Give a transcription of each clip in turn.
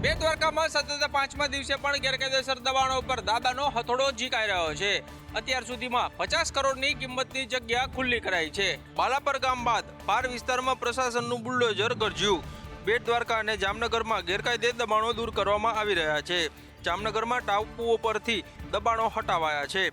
બેટ દ્વારકામાં સતત 5મા દિવસે પણ ગેરકાયદેસર દબાણો પર દાદાનો હથોડો ઝીકાઈ રહ્યો છે। અત્યાર સુધીમાં 50 કરોડની કિંમતની જગ્યા ખુલ્લી કરાઈ છે। બાલાપર ગામ બાદ પાર વિસ્તારમાં પ્રશાસનનું બુલડોઝર ગરજ્યું। બેટ દ્વારકા અને જામનગરમાં ગેરકાયદે દબાણો દૂર કરવામાં આવી રહ્યા છે। જામનગરમાં ટાપુઓ પરથી દબાણો હટાવાયા છે।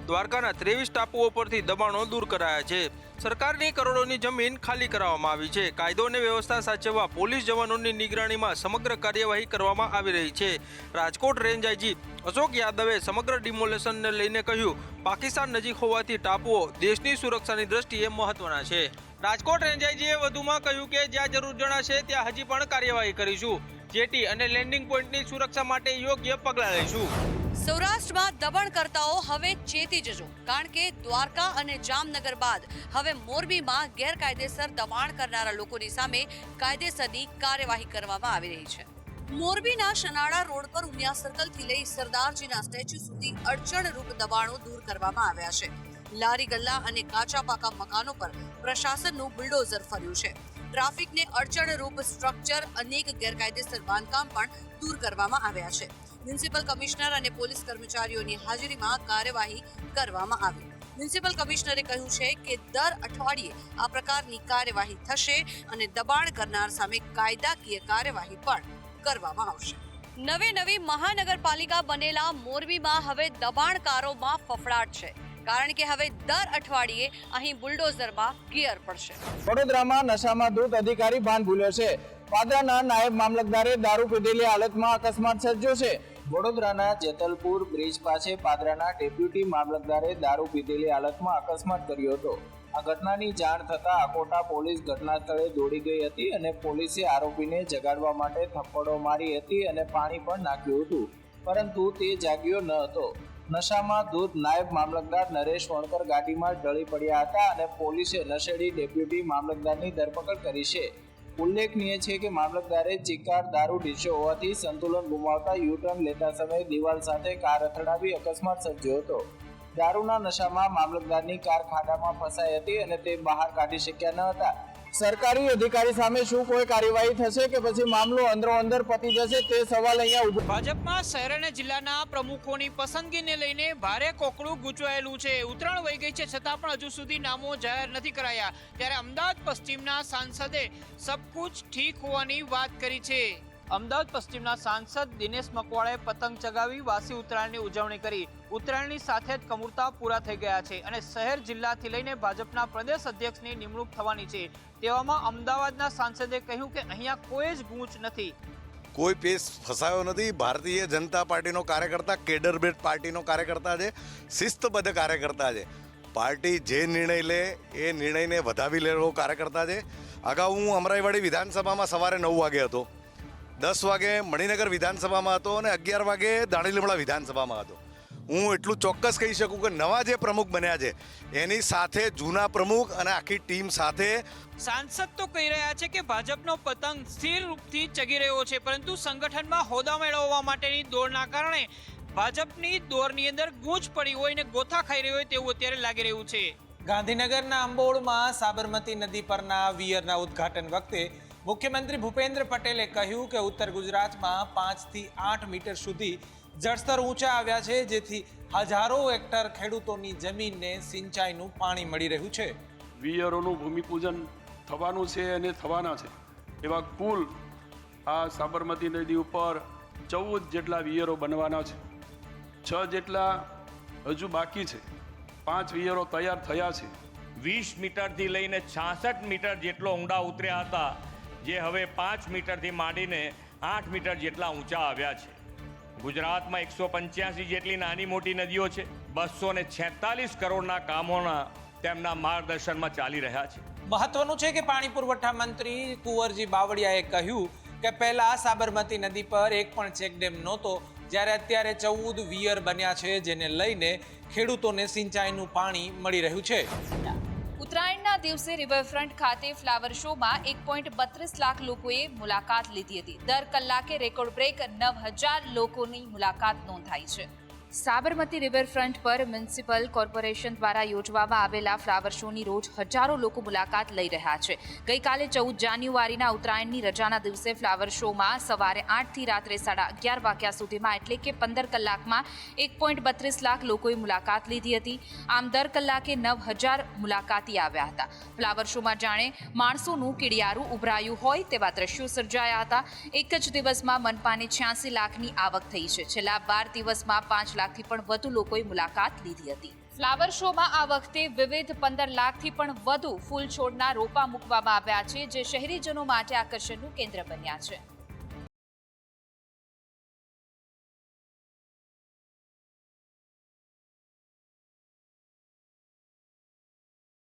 દ્વારકાના 23 ટાપુઓ પરથી દબાણો દૂર કરાયા છે। સરકારની કરોડોની જમીન ખાલી કરાવવામાં આવી છે। કાયદો અને વ્યવસ્થા સાચવવા પોલીસ જવાનોની નિગરાણીમાં સમગ્ર કાર્યવાહી કરવામાં આવી રહી છે। રાજકોટ રેન્જ આઈજી અશોક યાદવે સમગ્ર ડિમોલેશનને લઈને કહ્યું, પાકિસ્તાન નજીક હોવાથી ટાપુઓ દેશની સુરક્ષાની દ્રષ્ટિએ મહત્વના છે। રાજકોટ રેન્જ આઈજીએ વધુમાં કહ્યું કે જ્યાં જરૂર જણાશે ત્યાં હજી પણ કાર્યવાહી કરીશું। જેટી અને લેન્ડિંગ પોઈન્ટની સુરક્ષા માટે યોગ્ય પગલાં લઈશું। સૌરાષ્ટ્રમાં દબાણકર્તાઓ હવે ચેતી જજો, કારણ કે દ્વારકા અને જામનગર બાદ હવે મોરબીમાં ગેરકાયદેસર દબાણ કરનારા લોકોની સામે કાયદેસરની કાર્યવાહી કરવામાં આવી રહી છે। મોરબીના શનાળા રોડ પર ઉમિયા સર્કલથી લઈ સરદારજીના સ્ટેચ્યુ સુધી અડચણરૂપ દબાણો દૂર કરવામાં આવ્યા છે। લારી ગલ્લા અને કાચા પાકા મકાનો પર પ્રશાસનનું બુલડોઝર ફર્યું છે। ટ્રાફિકને અડચણરૂપ સ્ટ્રક્ચર, અનેક ગેરકાયદેસર બાંધકામ પણ દૂર કરવામાં આવ્યા છે। મ્યુનિસિપલ કમિશનર અને પોલીસ કર્મચારીઓની હાજરીમાં કાર્યવાહી કરવામાં આવી। મ્યુનિસિપલ કમિશનરે કહ્યું છે કે દર અઠવાડિયે આ પ્રકારની કાર્યવાહી થશે અને દબાણ કરનાર સામે કાયદાકીય કાર્યવાહી પણ કરવામાં આવશે। નવી મહાનગરપાલિકા બનેલા મોરબીમાં હવે દબાણકારોમાં ફફડાટ છે, કારણ કે હવે દર અઠવાડિયે અહીં બુલડોઝરમાં ગિયર પડશે। વડોદરામાં નશામાં ધૂત અધિકારી ભાન ભૂલ્યો છે। પાદરાના નાયબ મામલતદારે દારૂ પીધેલી હાલતમાં અકસ્માત સર્જ્યો છે। વડોદરાના જેતલપુર બ્રિજ પાસે પાદરાના ડેપ્યુટી મામલતદારે દારૂ પીધેલી હાલતમાં અકસ્માત કર્યો હતો। આ ઘટનાની જાણ થતાં અકોટા પોલીસ ઘટના સ્થળે દોડી ગઈ હતી અને પોલીસે આરોપીને જગાડવા માટે થપ્પડો મારી હતી અને પાણી પણ નાખ્યું હતું, પરંતુ તે જાગ્યો ન હતો। નશામાં ધૂત નાયબ મામલતદાર નરેશ વણકર ગાડીમાં ઢળી પડ્યા હતા અને પોલીસે નશેડી ડેપ્યુટી મામલતદારની ધરપકડ કરી છે। ઉલ્લેખનીય છે કે મામલતદારે ચિકાર દારૂ ડીસ્યો હોવાથી સંતુલન ગુમાવતા યુટર્ન લેતા સમયે દિવાલ સાથે કાર અથડાવી અકસ્માત સર્જ્યો હતો। દારૂના નશામાં મામલતદારની કાર ખાડામાં ફસાઈ હતી અને તે બહાર કાઢી શક્યા ન હતા। સરકારી અધિકારી સામે શું કોઈ કાર્યવાહી થશે કે પછી મામલો અંદરો-અંદર પતી જશે, તે સવાલ અહીંયા ઉભો। ભાજપમાં શહેર અને જિલ્લાના પ્રમુખોની પસંદગીને લઈને ભારે કોકડું ગૂંચવાયેલું છે। ઉત્તરાયણ વહી ગઈ છે છતાં પણ હજુ સુધી નામો જાહેર નથી કરાયા, ત્યારે અમદાવાદ પશ્ચિમના સાંસદે સબ કુછ ઠીક હોવાની વાત કરી છે। અમદાવાદ પશ્ચિમના સાંસદ દિનેશ મકવાણાએ પતંગ ચગાવી વાસી ઉત્તરાયણની ઉજવણી કરી। ઉત્તરાયણની સાથે જ કમુરતા પૂરા થઈ ગયા છે અને શહેર જિલ્લાથી લઈને ભાજપના પ્રદેશ અધ્યક્ષની નિમણૂક થવાની છે। તેવામાં અમદાવાદના સાંસદે કહ્યું કે અહીંયા કોઈ જ ગૂંચ નથી, કોઈ પેશ ફસાયો નથી। ભારતીય જનતા પાર્ટીનો કાર્યકર્તા કેડરબેટ પાર્ટીનો કાર્યકર્તા છે, શિસ્તબદ્ધ કાર્યકર્તા છે। પાર્ટી જે નિર્ણય લે એ નિર્ણયને વધાવી લેવો કાર્યકર્તા છે। અગાઉ હું અમરાઈવાડી વિધાનસભામાં સવારે 9 વાગે હતો, 10 વાગે મણિનગર વિધાનસભામાં હતો અને 11 વાગે દાણીલીમડા વિધાનસભામાં હતો। હું એટલું ચોક્કસ કહી શકું કે નવા જે પ્રમુખ બન્યા છે એની સાથે જૂના પ્રમુખ અને આખી ટીમ સાથે। સાંસદ તો કહી રહ્યા છે કે ભાજપનો પતંગ સ્થિર રૂપથી ચગી રહ્યો છે, પરંતુ સંગઠનમાં હોદ્દા મેળવવા માટેની દોડના કારણે ભાજપની દોરની અંદર ગૂંચ પડી હોય અને ગોથા ખાઈ રહી હોય તેવું અત્યારે લાગી રહ્યું છે। ગાંધીનગરના અંબોળમાં સાબરમતી નદી પરના વીયરના ઉદ્ઘાટન વખતે મુખ્યમંત્રી ભૂપેન્દ્ર પટેલે કહ્યું કે ઉત્તર ગુજરાતમાં 5 થી 8 મીટર સુધી જળસ્તર ઊંચા આવ્યા છે, જેથી હજારો હેક્ટર ખેડૂતોની જમીનને સિંચાઈનું પાણી મળી રહ્યું છે। વીયરોનું ભૂમિપૂજન થવાનું છે અને થવાના છે એવા કુલ આ સાબરમતી નદી ઉપર 14 જેટલા વીયરો બનવાના છે। 6 જેટલા હજુ બાકી છે, 5 વીયરો તૈયાર થયા છે। 20 મીટરથી લઈને 66 મીટર જેટલો ઊંડા ઉતર્યા હતા, જે હવે 5 મીટરથી માંડીને 8 મીટર જેટલા ઊંચા આવ્યા છે। ગુજરાતમાં 185 જેટલી નાની મોટી નદીઓ છે। 246 કરોડના કામોના તેમના માર્ગદર્શનમાં ચાલી રહ્યા છે। મહત્વનું છે કે પાણી પુરવઠા મંત્રી કુંવરજી બાવળિયાએ કહ્યું કે પહેલા સાબરમતી નદી પર એક પણ ચેકડેમ નહોતો, જ્યારે અત્યારે 14 વીયર બન્યા છે, જેને લઈને ખેડૂતોને સિંચાઈનું પાણી મળી રહ્યું છે। ઉત્તરાયણના દિવસે રિવરફ્રન્ટ ખાતે ફ્લાવર શોમાં 1.32 લાખ લોકોએ મુલાકાત લીધી હતી। દર કલાકે રેકોર્ડ બ્રેક 9000 લોકોની મુલાકાત નોંધાઈ છે। સાબરમતી રિવરફ્રન્ટ પર મ્યુનિસિપલ કોર્પોરેશન દ્વારા યોજવામાં આવેલા ફ્લાવર શોની રોજ હજારો લોકો મુલાકાત લઈ રહ્યા છે. ગઈકાલે 14 જાન્યુઆરીના ઉત્તરાયણની રજાના દિવસે ફ્લાવર શોમાં સવારે 8 થી રાત્રે 11:30 વાગ્યા સુધીમાં એટલે કે 15 કલાકમાં 1.32 લાખ લોકોએ મુલાકાત લીધી હતી. આમ દર કલાકે 9000 મુલાકાતી આવ્યા હતા. ફ્લાવર શોમાં જાણે માણસોનું કીડિયારું ઉભરાયું હોય તેવા દ્રશ્યો સર્જાયા હતા. એક જ દિવસમાં મનપાને 86 લાખની આવક થઈ છે. છેલ્લા 12 દિવસમાં 5 લાખથી પણ વધુ લોકોએ મુલાકાત લીધી હતી. ફ્લાવર શોમાં આ વખતે વિવિધ 15 લાખથી પણ વધુ ફૂલ છોડના રોપા મૂકવામાં આવ્યા છે, જે શહેરીજનો માટે આકર્ષણનું કેન્દ્ર બન્યા છે.